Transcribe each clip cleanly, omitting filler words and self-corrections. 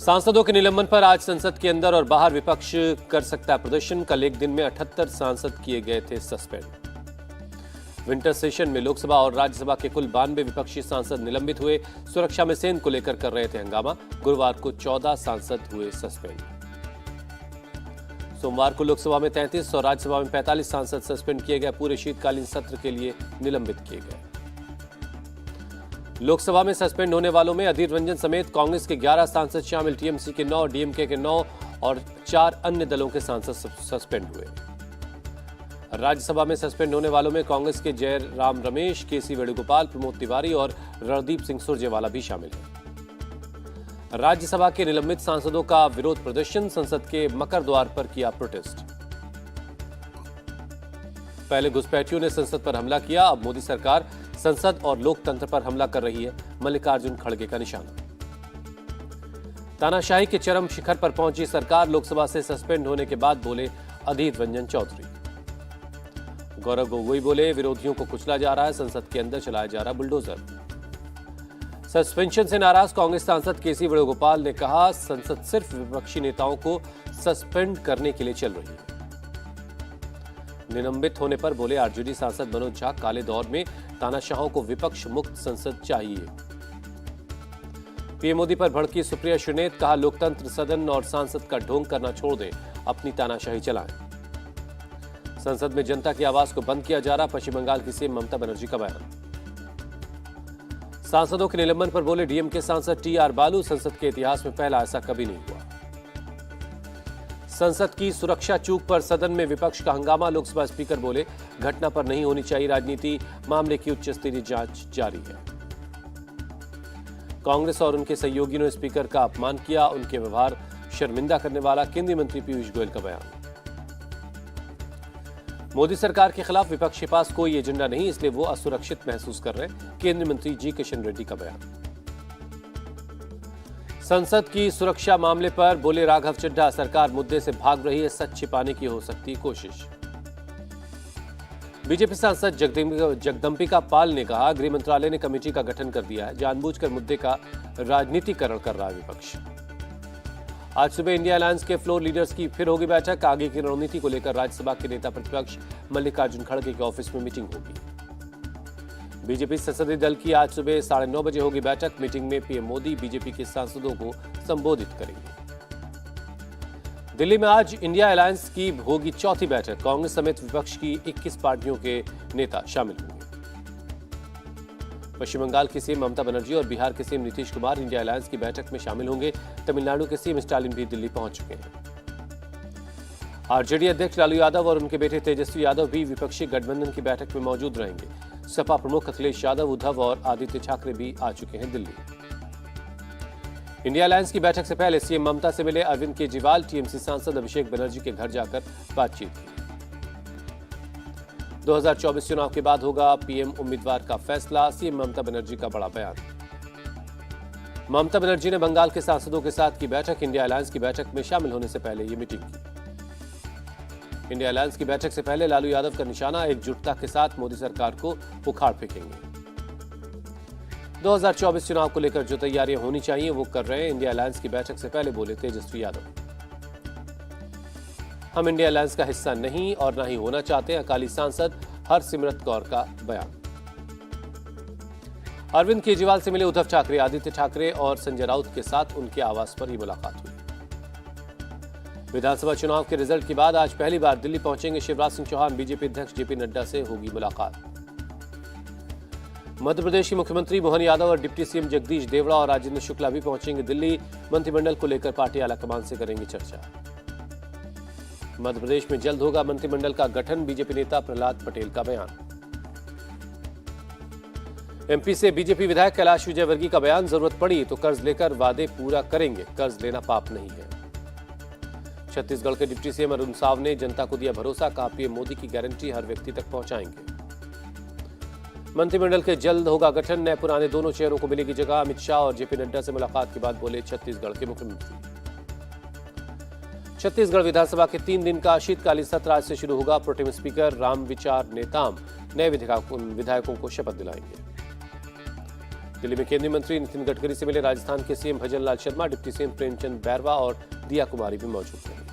सांसदों के निलंबन पर आज संसद के अंदर और बाहर विपक्ष कर सकता है प्रदर्शन। कल एक दिन में 78 सांसद किए गए थे सस्पेंड। विंटर सेशन में लोकसभा और राज्यसभा के कुल 92 विपक्षी सांसद निलंबित हुए। सुरक्षा में सेंध को लेकर कर रहे थे हंगामा। गुरुवार को 14 सांसद हुए सस्पेंड। सोमवार को लोकसभा में 33 और राज्यसभा में 45 सांसद सस्पेंड किए गए। पूरे शीतकालीन सत्र के लिए निलंबित किए गए। लोकसभा में सस्पेंड होने वालों में अधीर रंजन समेत कांग्रेस के 11 सांसद शामिल। टीएमसी के 9, डीएमके के 9 और 4 अन्य दलों के सांसद सस्पेंड हुए। राज्यसभा में सस्पेंड होने वालों में कांग्रेस के जयराम रमेश, केसी वेणुगोपाल, प्रमोद तिवारी और रणदीप सिंह सुरजेवाला भी शामिल हैं। राज्यसभा के निलंबित सांसदों का विरोध प्रदर्शन। संसद के मकर द्वार पर किया प्रोटेस्ट। पहले घुसपैठियों ने संसद पर हमला किया। अब मोदी सरकार संसद और लोकतंत्र पर हमला कर रही है। मल्लिकार्जुन खड़गे का निशाना। तानाशाही के चरम शिखर पर पहुंची सरकार। लोकसभा से सस्पेंड होने के बाद बोले अधीर रंजन चौधरी। गौरव गोगोई बोले विरोधियों को कुचला जा रहा है। संसद के अंदर चलाया जा रहा बुलडोजर। सस्पेंशन से नाराज कांग्रेस सांसद केसी वेणुगोपाल ने कहा संसद सिर्फ विपक्षी नेताओं को सस्पेंड करने के लिए चल रही है। निलंबित होने पर बोले आरजेडी सांसद मनोज झा काले दौर में तानाशाहों को विपक्ष मुक्त संसद चाहिए। पीएम मोदी पर भड़की सुप्रिया श्रीनेत। कहा लोकतंत्र सदन और सांसद का ढोंग करना छोड़ दें, अपनी तानाशाही चलाएं। संसद में जनता की आवाज को बंद किया जा रहा। पश्चिम बंगाल की सीएम ममता बनर्जी का बयान। सांसदों के निलंबन पर बोले डीएमके सांसद टीआर बालू। संसद के इतिहास में पहला ऐसा कभी नहीं हुआ। संसद की सुरक्षा चूक पर सदन में विपक्ष का हंगामा। लोकसभा स्पीकर बोले घटना पर नहीं होनी चाहिए राजनीति। मामले की उच्च स्तरीय जांच जारी है। कांग्रेस और उनके सहयोगियों ने स्पीकर का अपमान किया। उनके व्यवहार शर्मिंदा करने वाला। केंद्रीय मंत्री पीयूष गोयल का बयान। मोदी सरकार के खिलाफ विपक्ष के पास कोई एजेंडा नहीं, इसलिए वो असुरक्षित महसूस कर रहे हैं। केंद्रीय मंत्री जी किशन रेड्डी का बयान। संसद की सुरक्षा मामले पर बोले राघव चड्ढा सरकार मुद्दे से भाग रही है। सच छिपाने की हो सकती है कोशिश। बीजेपी सांसद जगदंबिका पाल ने कहा गृह मंत्रालय ने कमेटी का गठन कर दिया है। जानबूझकर मुद्दे का राजनीतिकरण कर रहा है विपक्ष। आज सुबह इंडिया अलायंस के फ्लोर लीडर्स की फिर होगी बैठक। आगे की रणनीति को लेकर राज्यसभा के नेता प्रतिपक्ष मल्लिकार्जुन खड़गे के ऑफिस में मीटिंग होगी। बीजेपी संसदीय दल की आज सुबह 9:30 बजे होगी बैठक। मीटिंग में पीएम मोदी बीजेपी के सांसदों को संबोधित करेंगे। दिल्ली में आज इंडिया अलायंस की होगी चौथी बैठक। कांग्रेस समेत विपक्ष की 21 पार्टियों के नेता शामिल होंगे। पश्चिम बंगाल की सीएम ममता बनर्जी और बिहार के CM Nitish Kumar India alliance की बैठक में शामिल होंगे। तमिलनाडु के सीएम स्टालिन भी दिल्ली पहुंच चुके हैं। आरजेडी अध्यक्ष लालू यादव और उनके बेटे तेजस्वी यादव भी विपक्षी गठबंधन की बैठक में मौजूद रहेंगे। सपा प्रमुख अखिलेश यादव, उद्धव और आदित्य ठाकरे भी आ चुके हैं दिल्ली। इंडिया अलायंस की बैठक से पहले सीएम ममता से मिले अरविंद केजरीवाल। टीएमसी सांसद अभिषेक बनर्जी के घर जाकर बातचीत की। 2024 चुनाव के बाद होगा पीएम उम्मीदवार का फैसला। सीएम ममता बनर्जी का बड़ा बयान। ममता बनर्जी ने बंगाल के सांसदों के साथ की बैठक। इंडिया अलायंस की बैठक में शामिल होने से पहले ये मीटिंग की। इंडिया अलायंस की बैठक से पहले लालू यादव का निशाना एकजुटता के साथ मोदी सरकार को उखाड़ फेंकेंगे। 2024 चुनाव को लेकर जो तैयारियां होनी चाहिए वो कर रहे हैं। इंडिया अलायंस की बैठक से पहले बोले तेजस्वी यादव। हम इंडिया अलायंस का हिस्सा नहीं और ना ही होना चाहते। अकाली सांसद हरसिमरत कौर का बयान। अरविंद केजरीवाल से मिले उद्धव ठाकरे। आदित्य ठाकरे और संजय राउत के साथ उनके आवास पर ही मुलाकात हुई। विधानसभा चुनाव के रिजल्ट के बाद आज पहली बार दिल्ली पहुंचेंगे शिवराज सिंह चौहान। बीजेपी अध्यक्ष जेपी नड्डा से होगी मुलाकात। मध्य प्रदेश के मुख्यमंत्री मोहन यादव और डिप्टी सीएम जगदीश देवड़ा और राजेंद्र शुक्ला भी पहुंचेंगे दिल्ली। मंत्रिमंडल को लेकर पार्टी आलाकमान से करेंगे चर्चा। मध्य प्रदेश में जल्द होगा मंत्रिमंडल का गठन। बीजेपी नेता प्रहलाद पटेल का बयान। एमपी से बीजेपी विधायक कैलाश विजयवर्गीय का बयान। जरूरत पड़ी तो कर्ज लेकर वादे पूरा करेंगे। कर्ज लेना पाप नहीं है। छत्तीसगढ़ के डिप्टी सीएम अरुण साव ने जनता को दिया भरोसा। कहा पीएम मोदी की गारंटी हर व्यक्ति तक पहुंचाएंगे। मंत्रिमंडल के जल्द होगा गठन। नए पुराने दोनों चेहरों को मिलेगी जगह। अमित शाह और जेपी नड्डा से मुलाकात के बाद बोले छत्तीसगढ़ के मुख्यमंत्री। छत्तीसगढ़ विधानसभा के 3 दिन का शीतकालीन सत्र आज से शुरू होगा। प्रोटेम स्पीकर रामविचार नेताम नए विधायकों को शपथ दिलाएंगे। दिल्ली में केंद्रीय मंत्री नितिन गडकरी से मिले राजस्थान के CM Bhajanlal Sharma, deputy CM Premchand Bairwa और दिया कुमारी भी मौजूद रही।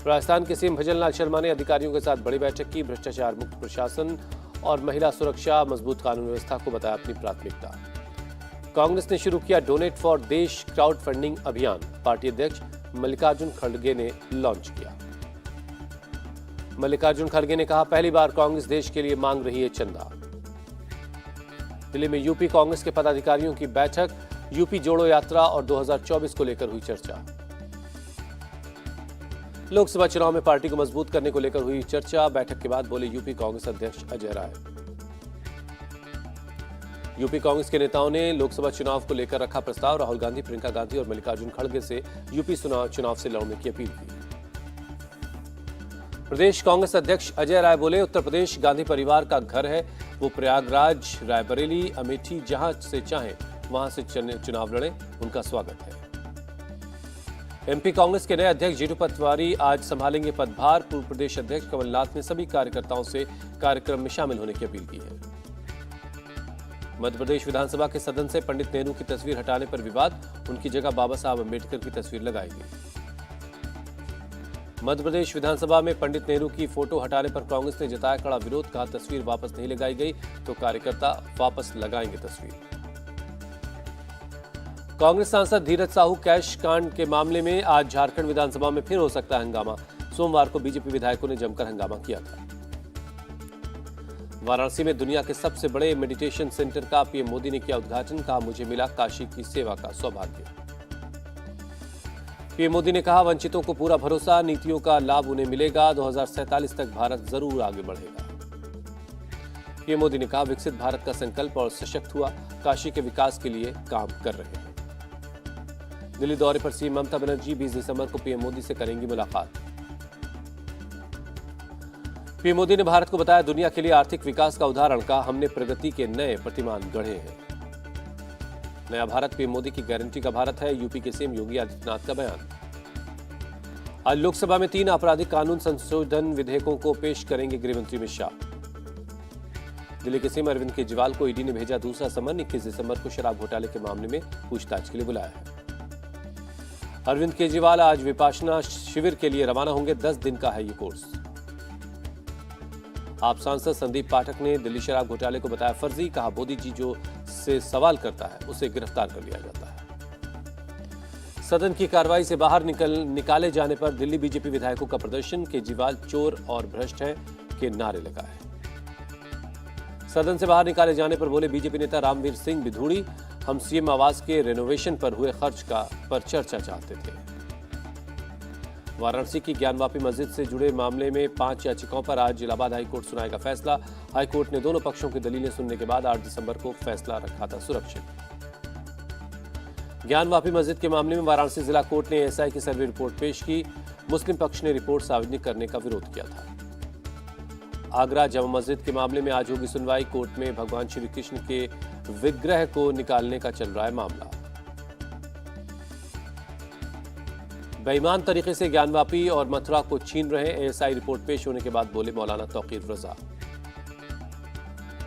राजस्थान के सीएम भजनलाल शर्मा ने अधिकारियों के साथ बड़ी बैठक की। भ्रष्टाचार मुक्त प्रशासन और महिला सुरक्षा, मजबूत कानून व्यवस्था को बताया अपनी प्राथमिकता। कांग्रेस ने शुरू किया डोनेट फॉर देश क्राउड फंडिंग अभियान, पार्टी अध्यक्ष मल्लिकार्जुन खड़गे ने लॉन्च किया। मल्लिकार्जुन खड़गे ने कहा, पहली बार कांग्रेस देश के लिए मांग रही है चंदा। दिल्ली में यूपी कांग्रेस के पदाधिकारियों की बैठक, यूपी जोड़ो यात्रा और 2024 को लेकर हुई चर्चा। लोकसभा चुनाव में पार्टी को मजबूत करने को लेकर हुई चर्चा। बैठक के बाद बोले यूपी कांग्रेस अध्यक्ष अजय राय। यूपी कांग्रेस के नेताओं ने लोकसभा चुनाव को लेकर रखा प्रस्ताव। राहुल गांधी, प्रियंका गांधी और मल्लिकार्जुन खड़गे से यूपी चुनाव से लड़ने की अपील की। प्रदेश कांग्रेस अध्यक्ष अजय राय बोले, उत्तर प्रदेश गांधी परिवार का घर है। वो प्रयागराज, रायबरेली, अमेठी जहां से चाहें वहां से चुनाव लड़े, उनका स्वागत है। एमपी कांग्रेस के नए अध्यक्ष जीतू पटवारी आज संभालेंगे पदभार। पूर्व प्रदेश अध्यक्ष कमलनाथ ने सभी कार्यकर्ताओं से कार्यक्रम में शामिल होने की अपील की है। मध्य प्रदेश विधानसभा के सदन से पंडित नेहरू की तस्वीर हटाने पर विवाद, उनकी जगह बाबा साहब अम्बेडकर की तस्वीर लगाई गई। मध्य प्रदेश विधानसभा में पंडित नेहरू की फोटो हटाने पर कांग्रेस ने जताया कड़ा विरोध। कहा, तस्वीर वापस नहीं लगाई गई तो कार्यकर्ता वापस लगाएंगे तस्वीर। कांग्रेस सांसद धीरज साहू कैश कांड के मामले में आज झारखंड विधानसभा में फिर हो सकता है हंगामा। सोमवार को बीजेपी विधायकों ने जमकर हंगामा किया था। वाराणसी में दुनिया के सबसे बड़े मेडिटेशन सेंटर का पीएम मोदी ने किया उद्घाटन। कहा, मुझे मिला काशी की सेवा का सौभाग्य। पीएम मोदी ने कहा, वंचितों को पूरा भरोसा, नीतियों का लाभ उन्हें मिलेगा। 2047 तक भारत जरूर आगे बढ़ेगा। पीएम मोदी ने कहा, विकसित भारत का संकल्प और सशक्त हुआ, काशी के विकास के लिए काम कर रहे हैं। दिल्ली दौरे पर सीएम ममता बनर्जी 20 दिसंबर को पीएम मोदी से करेंगी मुलाकात। पीएम मोदी ने भारत को बताया दुनिया के लिए आर्थिक विकास का उदाहरण। कहा, हमने प्रगति के नए प्रतिमान गढ़े हैं। नया भारत पीएम मोदी की गारंटी का भारत है, यूपी के सीएम योगी आदित्यनाथ का बयान। आज लोकसभा में 3 आपराधिक कानून संशोधन विधेयकों को पेश करेंगे गृहमंत्री अमित शाह। दिल्ली के सीएम अरविंद केजरीवाल को ईडी ने भेजा दूसरा समन। 21 दिसंबर को शराब घोटाले के मामले में पूछताछ के लिए बुलाया है। अरविंद केजरीवाल आज विपाशना शिविर के लिए रवाना होंगे। 10 दिन का है ये कोर्स। आप सांसद संदीप पाठक ने दिल्ली शराब घोटाले को बताया फर्जी। कहा, मोदी जी जो से सवाल करता है उसे गिरफ्तार कर लिया जाता है। सदन की कार्रवाई से बाहर निकाले जाने पर दिल्ली बीजेपी विधायकों का प्रदर्शन। केजरीवाल चोर और भ्रष्ट है के नारे लगाए। सदन से बाहर निकाले जाने पर बोले बीजेपी नेता रामवीर सिंह बिधूड़ी, हम सीएम आवास के रेनोवेशन पर हुए खर्च पर चर्चा चाहते थे। वाराणसी की ज्ञानवापी मस्जिद से जुड़े मामले में 5 याचिकाओं पर आज इलाहाबाद हाईकोर्ट सुनाएगा फैसला। हाईकोर्ट ने दोनों पक्षों की दलीलें सुनने के बाद 8 दिसंबर को फैसला रखा था सुरक्षित। ज्ञानवापी मस्जिद के मामले में वाराणसी जिला कोर्ट ने एएसआई की सर्वे रिपोर्ट पेश की। मुस्लिम पक्ष ने रिपोर्ट सार्वजनिक करने का विरोध किया था। आगरा जामा मस्जिद के मामले में आज होगी सुनवाई। कोर्ट में भगवान श्री कृष्ण के विग्रह को निकालने का चल रहा है मामला। बेईमान तरीके से ज्ञानवापी और मथुरा को छीन रहे एएसआई रिपोर्ट पेश होने के बाद बोले मौलाना तौकीर रजा।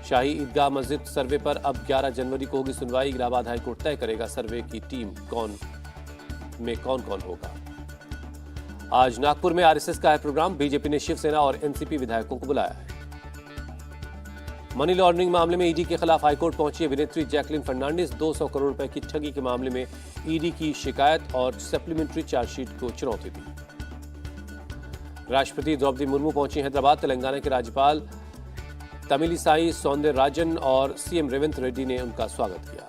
शाही ईदगाह मस्जिद सर्वे पर अब 11 जनवरी को होगी सुनवाई। इलाहाबाद हाईकोर्ट तय करेगा सर्वे की टीम कौन कौन होगा। आज नागपुर में आरएसएस का है प्रोग्राम। बीजेपी ने शिवसेना और एनसीपी विधायकों को बुलाया है। मनी लॉन्ड्रिंग मामले में ईडी के खिलाफ हाईकोर्ट पहुंची अभिनेत्री जैकलिन फर्नांडिस। 200 करोड़ रुपए की ठगी के मामले में ईडी की शिकायत और सप्लीमेंट्री चार्जशीट को चुनौती दी। राष्ट्रपति द्रौपदी मुर्मू पहुंची हैदराबाद। तेलंगाना के राज्यपाल तमिलिसाई सौंदरराजन और सीएम रेवंत रेड्डी ने उनका स्वागत किया।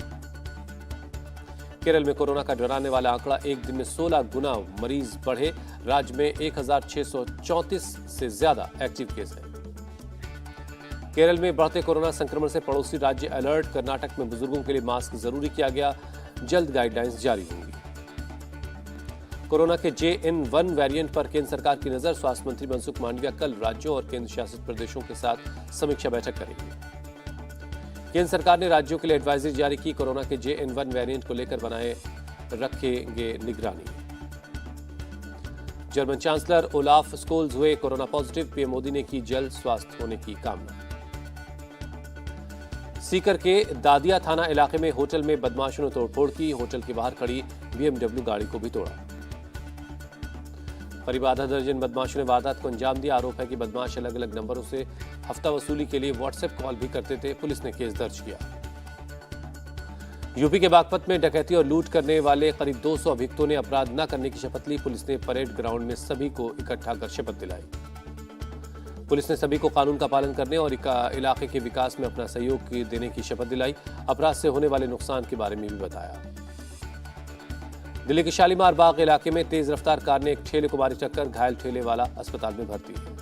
केरल में कोरोना का डराने वाला आंकड़ा एक दिन में 16 गुना मरीज बढ़े। राज्य में 1634 से ज्यादा एक्टिव केस है। केरल में बढ़ते कोरोना संक्रमण से पड़ोसी राज्य अलर्ट। कर्नाटक में बुजुर्गों के लिए मास्क जरूरी किया गया। जल्द गाइडलाइंस जारी होंगी। कोरोना के JN1 वेरिएंट पर केंद्र सरकार की नजर। स्वास्थ्य मंत्री मनसुख मांडविया कल राज्यों और केंद्र शासित प्रदेशों के साथ समीक्षा बैठक करेंगे। केंद्र सरकार ने राज्यों के लिए एडवाइजरी जारी की। कोरोना के JN1 वेरिएंट को लेकर बनाए रखेंगे निगरानी। जर्मन चांसलर ओलाफ स्कोल्ज हुए कोरोना पॉजिटिव। पीएम मोदी ने की जल्द स्वास्थ्य होने की कामना। सीकर के दादिया थाना इलाके में होटल में बदमाशों ने तोड़फोड़ की। होटल के बाहर खड़ी BMW गाड़ी को भी तोड़ा। करीब आधा दर्जन बदमाशों ने वारदात को अंजाम दिया। आरोप है कि बदमाश अलग अलग नंबरों से हफ्ता वसूली के लिए व्हाट्सएप कॉल भी करते थे। पुलिस ने केस दर्ज किया। यूपी के बागपत में डकैती और लूट करने वाले करीब 200 अभियुक्तों ने अपराध न करने की शपथ ली। पुलिस ने परेड ग्राउंड में सभी को इकट्ठा कर शपथ दिलाई। पुलिस ने सभी को कानून का पालन करने और इलाके के विकास में अपना सहयोग देने की शपथ दिलाई। अपराध से होने वाले नुकसान के बारे में भी बताया। दिल्ली के शालीमार बाग इलाके में तेज रफ्तार कार ने एक ठेले को मारी टक्कर। घायल ठेले वाला अस्पताल में भर्ती है।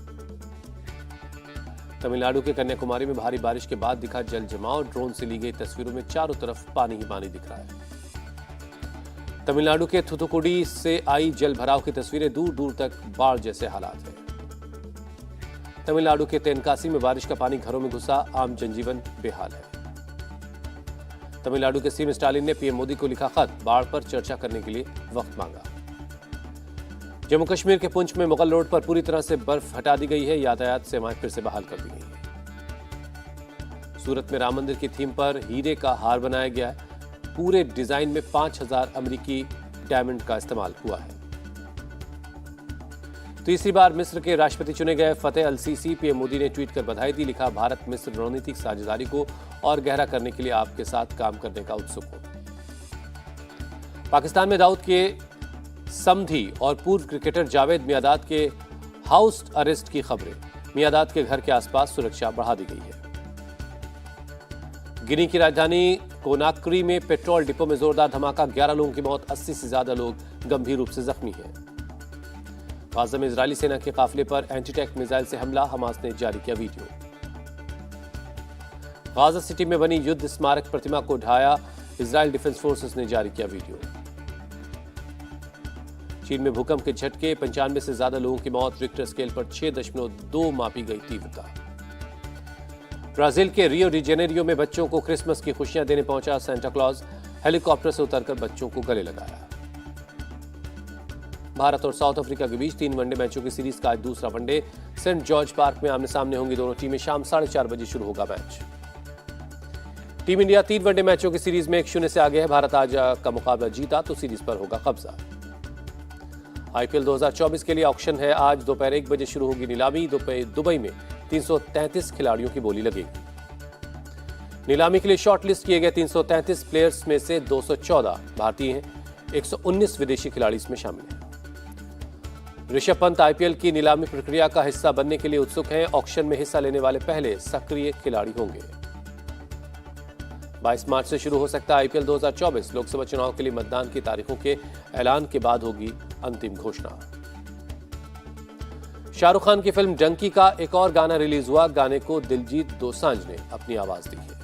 तमिलनाडु के कन्याकुमारी में भारी बारिश के बाद दिखा जल जमाव। ड्रोन से ली गई तस्वीरों में चारों तरफ पानी ही पानी दिख रहा है। तमिलनाडु के थुथुकुडी से आई जल भराव की तस्वीरें। दूर दूर तक बाढ़ जैसे हालात हैं। तमिलनाडु के तेनकासी में बारिश का पानी घरों में घुसा। आम जनजीवन बेहाल है। तमिलनाडु के सीएम स्टालिन ने पीएम मोदी को लिखा खत। बाढ़ पर चर्चा करने के लिए वक्त मांगा। जम्मू कश्मीर के पुंछ में मुगल रोड पर पूरी तरह से बर्फ हटा दी गई है। यातायात सेवाएं फिर से बहाल कर दी गई है। सूरत में राम मंदिर की थीम पर हीरे का हार बनाया गया है। पूरे डिजाइन में 5000 अमेरिकी डायमंड का इस्तेमाल हुआ है। तीसरी बार मिस्र के राष्ट्रपति चुने गए फतेह अल सीसी। पीएम मोदी ने ट्वीट कर बधाई दी। लिखा, भारत मिस्र रणनीतिक साझेदारी को और गहरा करने के लिए आपके साथ काम करने का उत्सुक हूं। पाकिस्तान में दाऊद के समधी और पूर्व क्रिकेटर जावेद मियादाद के हाउस अरेस्ट की खबरें। मियादाद के घर के आसपास सुरक्षा बढ़ा दी गई है। गिनी की राजधानी कोनाक्री में पेट्रोल डिपो में जोरदार धमाका। 11 लोगों की मौत, 80 से ज्यादा लोग गंभीर रूप से जख्मी हैं। गाजा में इजरायली सेना के काफिले पर एंटी टैंक मिसाइल से हमला। हमास ने जारी किया वीडियो। गाजा सिटी में बनी युद्ध स्मारक प्रतिमा को ढाया। इजरायल डिफेंस फोर्सेस ने जारी किया वीडियो। चीन में भूकंप के झटके, 95 से ज्यादा लोगों की मौत। रिक्टर स्केल पर 6.2 मापी गई तीव्रता। ब्राजील के रियो डी जेनेरियो में बच्चों को क्रिसमस की खुशियां देने पहुंचा सांता क्लॉज। हेलीकॉप्टर से उतरकर बच्चों को गले लगाया। भारत और साउथ अफ्रीका के बीच 3 वनडे मैचों की सीरीज का आज दूसरा वनडे। सेंट जॉर्ज पार्क में आमने सामने होंगी दोनों टीमें। शाम 4:30 बजे शुरू होगा मैच। टीम इंडिया 3 वनडे मैचों की सीरीज में 1-0 से आगे है। भारत आज का मुकाबला जीता तो सीरीज पर होगा कब्जा। IPL 2024 के लिए ऑक्शन है। आज दोपहर 1 बजे शुरू होगी नीलामी। दुबई में 333 खिलाड़ियों की बोली लगेगी। नीलामी के लिए शॉर्टलिस्ट किए गए 333 प्लेयर्स में से 214 भारतीय हैं। 119 विदेशी खिलाड़ी इसमें शामिल हैं। ऋषभ पंत IPL की नीलामी प्रक्रिया का हिस्सा बनने के लिए उत्सुक हैं। ऑक्शन में हिस्सा लेने वाले पहले सक्रिय खिलाड़ी होंगे। 22 मार्च से शुरू हो सकता है IPL 2024। लोकसभा चुनाव के लिए मतदान की तारीखों के ऐलान के बाद होगी अंतिम घोषणा। शाहरुख खान की फिल्म डंकी का एक और गाना रिलीज हुआ। गाने को दिलजीत दोसांझ ने अपनी आवाज दी है।